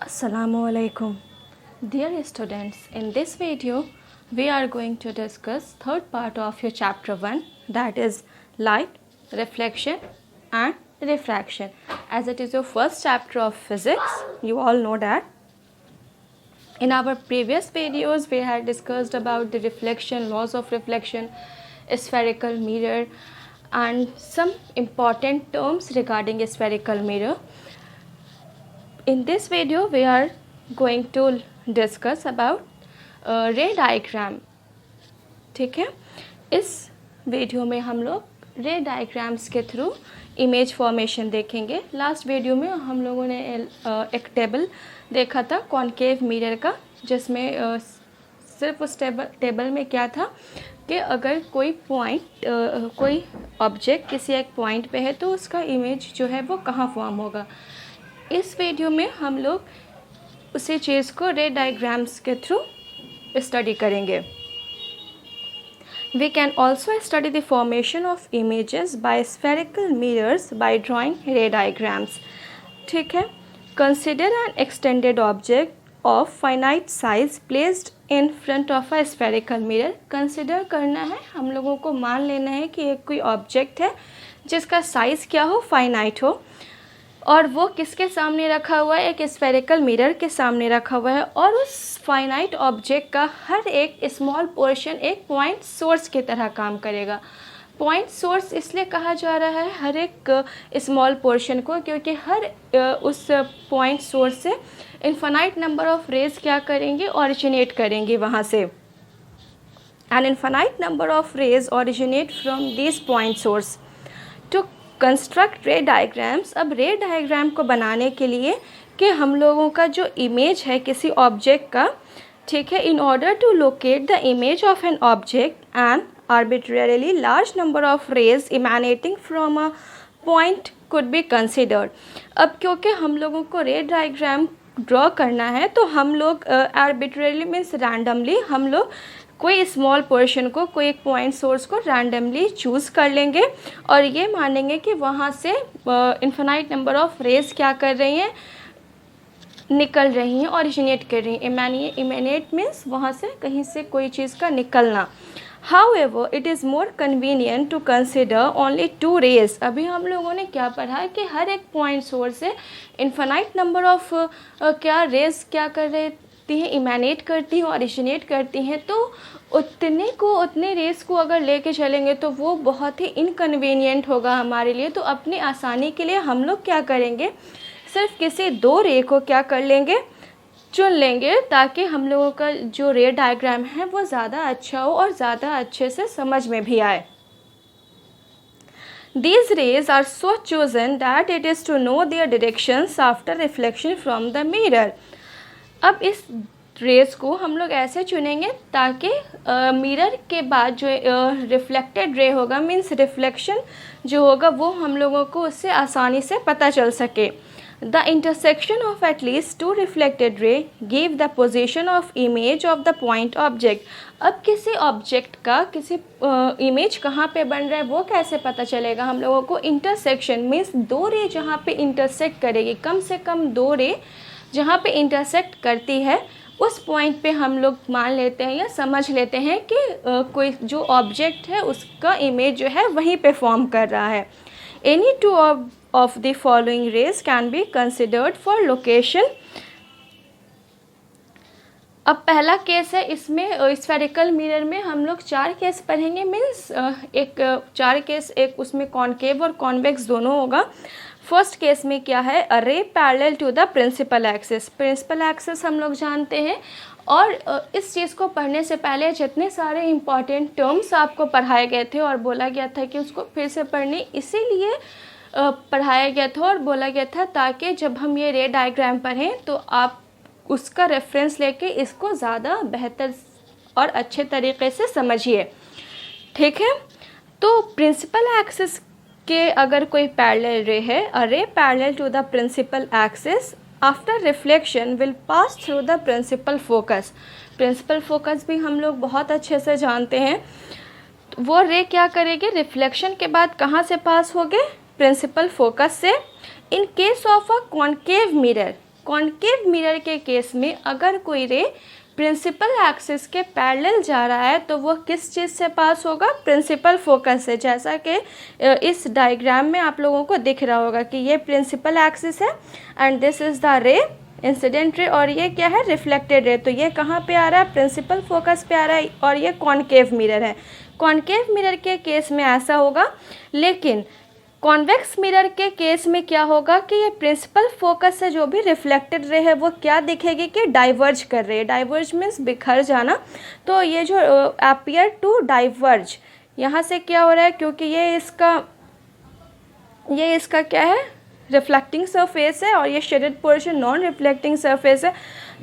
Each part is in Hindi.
Assalamualaikum. Dear students, in this video we are going to discuss third part of your chapter 1, that is light, reflection and refraction. As it is your first chapter of physics, you all know that. In our previous videos we had discussed about the reflection, laws of reflection, spherical mirror and some important terms regarding a spherical mirror. In this video we are going to discuss about रे डायग्राम. ठीक है, इस वीडियो में हम लोग रे डायग्राम्स के थ्रू इमेज फॉर्मेशन देखेंगे. लास्ट वीडियो में हम लोगों ने एक टेबल देखा था कॉनकेव मिरर का, जिसमें सिर्फ उस टेबल में क्या था कि अगर कोई पॉइंट कोई ऑब्जेक्ट किसी एक पॉइंट पे है तो उसका इमेज जो है वो कहाँ फॉर्म होगा. इस वीडियो में हम लोग उसी चीज़ को रे डायग्राम्स के थ्रू स्टडी करेंगे. We can also study the formation of images by spherical mirrors by drawing ray diagrams. ठीक है, consider an extended object of finite size placed in front of a spherical mirror. Consider करना है, हम लोगों को मान लेना है कि एक कोई ऑब्जेक्ट है जिसका साइज़ क्या हो, फाइनाइट हो, और वो किसके सामने रखा हुआ है, एक स्फेरिकल मिरर के सामने रखा हुआ है. और उस फाइनाइट ऑब्जेक्ट का हर एक स्मॉल पोर्शन एक पॉइंट सोर्स की तरह काम करेगा. पॉइंट सोर्स इसलिए कहा जा रहा है हर एक स्मॉल पोर्शन को, क्योंकि हर उस पॉइंट सोर्स से इन्फिनाइट नंबर ऑफ रेज क्या करेंगे, ऑरिजिनेट करेंगे वहाँ से. An infinite number of rays originate from this point source to construct ray diagrams. अब रे डायग्राम को बनाने के लिए कि हम लोगों का जो इमेज है किसी ऑब्जेक्ट का, ठीक है, in order to locate the image of an object and arbitrarily large number of rays emanating from a point could be considered. अब क्योंकि हम लोगों को रे डायग्राम ड्रॉ करना है तो हम लोग आर्बिट्रेरीली मीन्स रैंडमली हम लोग कोई स्मॉल पोर्शन को, कोई एक पॉइंट सोर्स को रैंडमली चूज़ कर लेंगे और ये मानेंगे कि वहाँ से इन्फिनाइट नंबर ऑफ रेज क्या कर रही हैं, निकल रही हैं, ऑरिजिनेट कर रही हैं. इमेनेट मीन्स वहाँ से कहीं से कोई चीज़ का निकलना. However, it is more convenient to consider only two rays. अभी हम लोगों ने क्या पढ़ा है कि हर एक पॉइंट सोर्स से इन्फिनाइट नंबर ऑफ क्या रेज क्या कर रही हैं, इमेनेट करती हैं, ऑरिजिनेट करती हैं. तो उतने रेस को अगर लेके चलेंगे तो वो बहुत ही इनकन्वीनियंट होगा हमारे लिए. तो अपनी आसानी के लिए हम लोग क्या करेंगे, सिर्फ किसी दो रे को क्या कर लेंगे, चुन लेंगे, ताकि हम लोगों का जो रे डायग्राम है वो ज़्यादा अच्छा हो और ज़्यादा अच्छे से समझ में भी आए. These rays are so chosen that it is to know their directions after reflection from the mirror. अब इस रेस को हम लोग ऐसे चुनेंगे ताकि मिरर के बाद जो रिफ्लेक्टेड रे होगा, मीन्स रिफ्लेक्शन जो होगा, वो हम लोगों को उससे आसानी से पता चल सके. The intersection of at least to reflected ray give the position of image of the point object. अब किसी ऑब्जेक्ट का किसी इमेज कहाँ पे बन रहा है वो कैसे पता चलेगा हम लोगों को. इंटरसेक्शन मीन्स दो रे जहाँ पे इंटरसेक्ट करेगी, कम से कम दो रे जहाँ पे इंटरसेक्ट करती है, उस पॉइंट पे हम लोग मान लेते हैं या समझ लेते हैं कि कोई जो ऑब्जेक्ट है उसका इमेज जो है वहीं पे फॉर्म कर रहा है. Any two of the following raise can be considered for location. अब पहला केस है, इसमें स्फेरिकल मिरर में हम लोग 4 केस पढ़ेंगे. मीन्स एक 4 केस, एक उसमें कॉनकेव और कॉन्वेक्स दोनों होगा. फर्स्ट केस में क्या है, a ray parallel to the principal axis. Principal axis हम लोग जानते हैं, और इस चीज़ को पढ़ने से पहले जितने सारे इम्पॉर्टेंट टर्म्स आपको पढ़ाए गए थे और बोला गया था कि उसको फिर से पढ़ने इसीलिए पढ़ाया गया था और बोला गया था ताकि जब हम ये रे डायग्राम पढ़ें तो आप उसका रेफरेंस लेके इसको ज़्यादा बेहतर और अच्छे तरीके से समझिए. ठीक है, तो प्रिंसिपल एक्सिस के अगर कोई पैरेलल रे है, a ray parallel to the principal axis after reflection will pass through the principal focus. Principal focus भी हम लोग बहुत अच्छे से जानते हैं. वो रे क्या करेगी, रिफ्लेक्शन के बाद कहाँ से पास होगे, प्रिंसिपल फोकस से. In case of a concave mirror, concave mirror के केस में अगर कोई रे प्रिंसिपल एक्सिस के पैरेलल जा रहा है तो वो किस चीज़ से पास होगा, प्रिंसिपल फोकस से। जैसा कि इस डायग्राम में आप लोगों को दिख रहा होगा कि ये प्रिंसिपल एक्सिस है and this is the ray, incident ray, और ये क्या है, रिफ्लेक्टेड रे। तो ये कहाँ पे आ रहा है, प्रिंसिपल फोकस पे आ रहा है, और ये कॉन्केव मिरर है। कॉन्केव मिरर के केस में ऐसा होगा, लेकिन कॉन्वेक्स मिरर के केस में क्या होगा कि ये प्रिंसिपल फोकस से जो भी रिफ्लेक्टेड रे है वो क्या दिखेगी कि डाइवर्ज कर रही है। डाइवर्ज मीन्स बिखर जाना। तो ये जो अपीयर टू डाइवर्ज, यहाँ से क्या हो रहा है, क्योंकि ये इसका क्या है, रिफ्लेक्टिंग सरफेस है और ये shaded portion non reflecting surface है।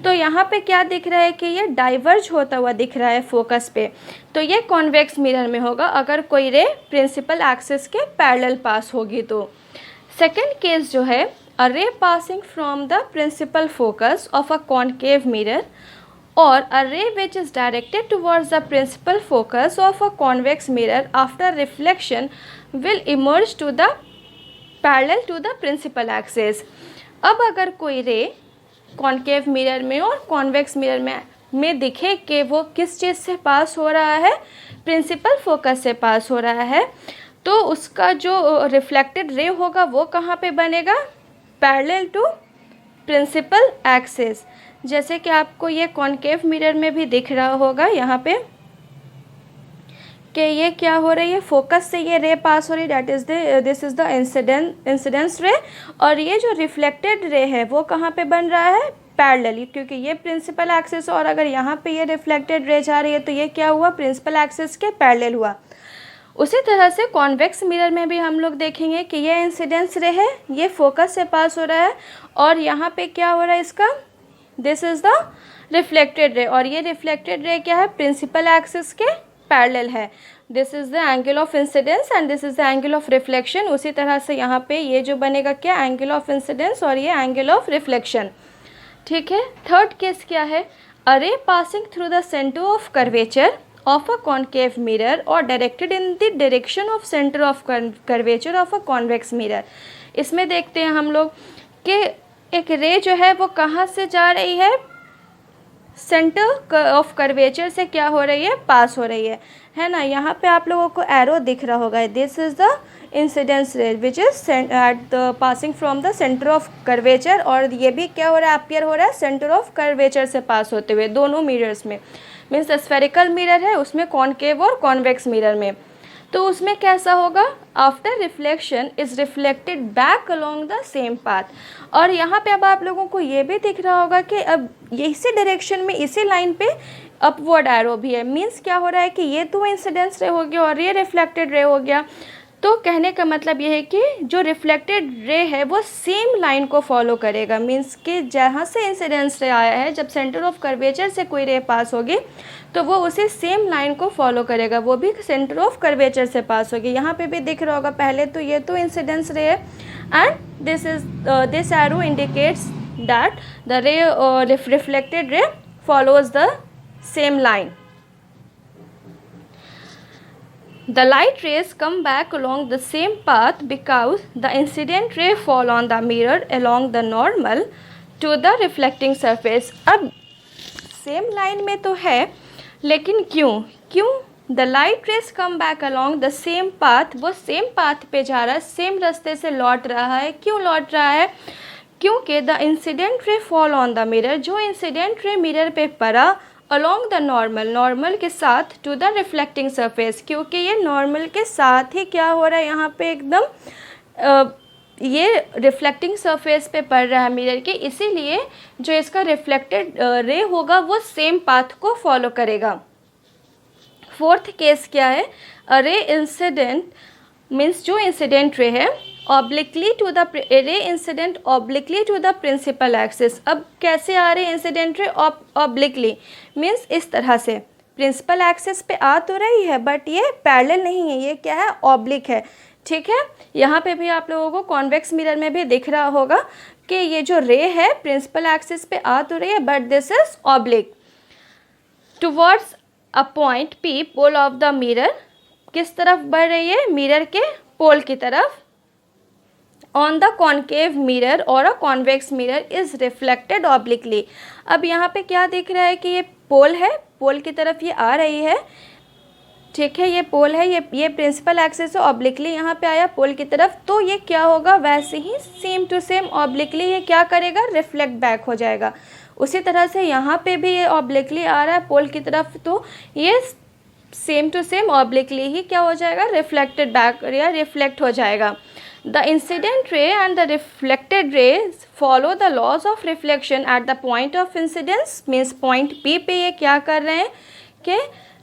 तो यहाँ पे क्या दिख रहा है कि ये डाइवर्ज होता हुआ दिख रहा है फोकस पे। तो ये कॉन्वेक्स मिरर में होगा अगर कोई रे प्रिंसिपल एक्सिस के पैरेलल पास होगी तो। सेकेंड केस जो है, a ray passing from the principal focus of a concave mirror or a ray which is directed towards the principal focus of a convex mirror after reflection will emerge to the parallel to the principal axis। अब अगर कोई रे कॉन्केव मिरर में और कॉन्वेक्स मिरर में दिखे कि वो किस चीज़ से पास हो रहा है, प्रिंसिपल फोकस से पास हो रहा है, तो उसका जो रिफ्लेक्टेड रे होगा वो कहाँ पे बनेगा, पैरेलल टू प्रिंसिपल एक्सिस। जैसे कि आपको ये कॉन्केव मिरर में भी दिख रहा होगा यहाँ पे कि ये क्या हो रही है, फोकस से ये रे पास हो रही है, दिस इज़ द इंसिडेंस रे, और ये जो रिफ्लेक्टेड रे है वो कहाँ पे बन रहा है, पैरेलली, क्योंकि ये प्रिंसिपल एक्सिस और अगर यहाँ पे ये रिफ्लेक्टेड रे जा रही है तो ये क्या हुआ, प्रिंसिपल एक्सिस के पैरेलल हुआ। उसी तरह से कॉन्वेक्स मिरर में भी हम लोग देखेंगे कि ये इंसिडेंस रे है, ये फोकस से पास हो रहा है, और यहाँ पे क्या हो रहा है इसका, this is the reflected ray, और ये रिफ्लेक्टेड रे क्या है, प्रिंसिपल एक्सिस के पैरेलल है। This is the angle of incidence and this is the angle of reflection. उसी तरह से यहाँ पे ये जो बनेगा क्या, एंगल ऑफ इंसिडेंस और ये एंगल ऑफ रिफ्लेक्शन। ठीक है। थर्ड केस क्या है, a ray passing through the centre of curvature of a concave mirror और directed in the direction of centre of curvature of a convex mirror. इसमें देखते हैं हम लोग कि एक रे जो है वो कहाँ से जा रही है, सेंटर ऑफ कर्वेचर से क्या हो रही है, पास हो रही है ना। यहाँ पे आप लोगों को एरो दिख रहा होगा, दिस इज़ द इंसिडेंस रे which is at the passing from the centre of curvature, और ये भी क्या हो रहा है, अपीयर हो रहा है सेंटर ऑफ कर्वेचर से पास होते हुए दोनों मिरर्स में। मीन्स स्फेरिकल मिरर है उसमें कॉन्केव और कॉन्वेक्स मिरर में, तो उसमें कैसा होगा, after reflection is reflected back along the same path. और यहाँ पे अब आप लोगों को ये भी दिख रहा होगा कि अब इसी डायरेक्शन में इसी लाइन पे अपवर्ड एरो भी है। मीन्स क्या हो रहा है कि ये तो इंसिडेंस रे हो गया और ये रिफ्लेक्टेड रे हो गया। तो कहने का मतलब ये है कि जो रिफ्लेक्टेड रे है वो सेम लाइन को फॉलो करेगा। मीन्स कि जहाँ से इंसिडेंस रे आया है, जब सेंटर ऑफ कर्वेचर से कोई रे पास होगी तो वो उसी सेम लाइन को फॉलो करेगा, वो भी सेंटर ऑफ कर्वेचर से पास होगी। यहाँ पे भी दिख रहा होगा, पहले तो ये तो इंसिडेंस रे है and this arrow indicates that the रे reflected ray follows the same line. The light rays come back along the same path because the incident ray fall on the mirror along the normal to the reflecting surface. अब same line में तो है, लेकिन क्यों the light rays come back along the same path, वो same path पे जा रहा है, same रास्ते से लौट रहा है। क्यों लौट रहा है? क्योंकि द इंसिडेंट रे फॉल ऑन द मिरर, जो इंसिडेंट रे मिरर पे पड़ा अलोंग द नॉर्मल के साथ टू द रिफ्लेक्टिंग सरफेस, क्योंकि ये नॉर्मल के साथ ही क्या हो रहा है, यहाँ पे एकदम ये रिफ्लेक्टिंग सरफेस पे पड़ रहा है मिरर के, इसीलिए जो इसका रिफ्लेक्टेड रे होगा वो सेम पाथ को फॉलो करेगा। फोर्थ केस क्या है, अ रे इंसिडेंट मीन्स जो इंसिडेंट रे है obliquely to the ray incident obliquely to the principal axis. अब कैसे आ रहे इंसिडेंट रे ऑब्लिकली, मीन्स इस तरह से प्रिंसिपल एक्सिस पे आ तो रही है बट ये पैरेलल नहीं है, ये क्या है, ऑब्लिक है। ठीक है। यहाँ पे भी आप लोगों को कॉन्वेक्स मिरर में भी दिख रहा होगा कि ये जो रे है प्रिंसिपल एक्सिस पे आ तो रही है but this is oblique towards a point P pole of the mirror. किस तरफ बढ़ रही है, मिरर के पोल की तरफ। ऑन द कॉनकेव मिरर और अ convex mirror is reflected obliquely. अब यहाँ पे क्या दिख रहा है कि ये पोल है, पोल की तरफ ये आ रही है, ठीक है, ये पोल है, ये प्रिंसिपल एक्सिस है, ऑब्लिकली यहाँ पे आया पोल की तरफ, तो ये क्या होगा, वैसे ही सेम टू सेम ऑब्लिकली ये क्या करेगा, रिफ्लेक्ट बैक हो जाएगा। उसी तरह से यहाँ पे भी ये ऑब्लिकली आ रहा है पोल की तरफ, तो ये सेम टू सेम ऑब्लिकली ही क्या हो जाएगा, रिफ्लेक्टेड बैक या रिफ्लेक्ट हो जाएगा। The incident ray and the reflected rays follow the laws of reflection at the point of incidence, means point P पे ये क्या कर रहे हैं कि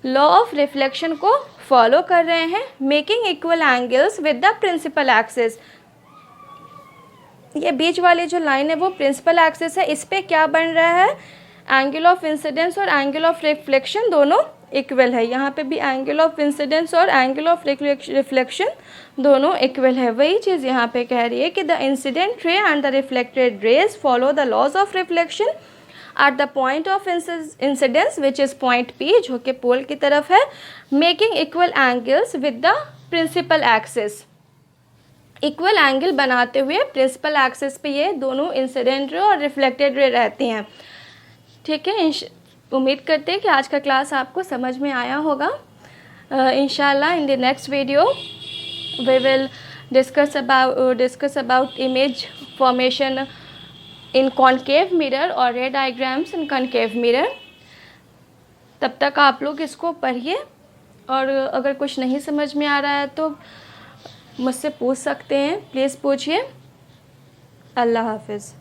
लॉ ऑफ रिफ्लेक्शन को फॉलो कर रहे हैं, making equal angles with the principal axis. ये बीच वाली जो लाइन है वो प्रिंसिपल एक्सिस है, इस पे क्या बन रहा है, एंगल ऑफ इंसिडेंस और एंगल ऑफ रिफ्लेक्शन दोनों इक्वल है। यहाँ पे भी एंगल ऑफ इंसिडेंस और एंगल ऑफ रिफ्लेक्शन दोनों इक्वल है। वही चीज़ यहाँ पे कह रही है कि the incident ray and the reflected rays follow the laws of reflection at the point of incidence which is point P, जो कि पोल की तरफ है, making equal angles with the principal axis. Equal angle बनाते हुए प्रिंसिपल एक्सिस पे ये दोनों इंसिडेंट रे और रिफ्लेक्टेड रे रहती हैं, ठीक है। उम्मीद करते हैं कि आज का क्लास आपको समझ में आया होगा। इंशाल्लाह in the next video we will discuss about image formation in concave mirror और रे डायग्राम्स इन कॉनकेव मिरर। तब तक आप लोग इसको पढ़िए और अगर कुछ नहीं समझ में आ रहा है तो मुझसे पूछ सकते हैं, प्लीज़ पूछिए। अल्लाह हाफिज़।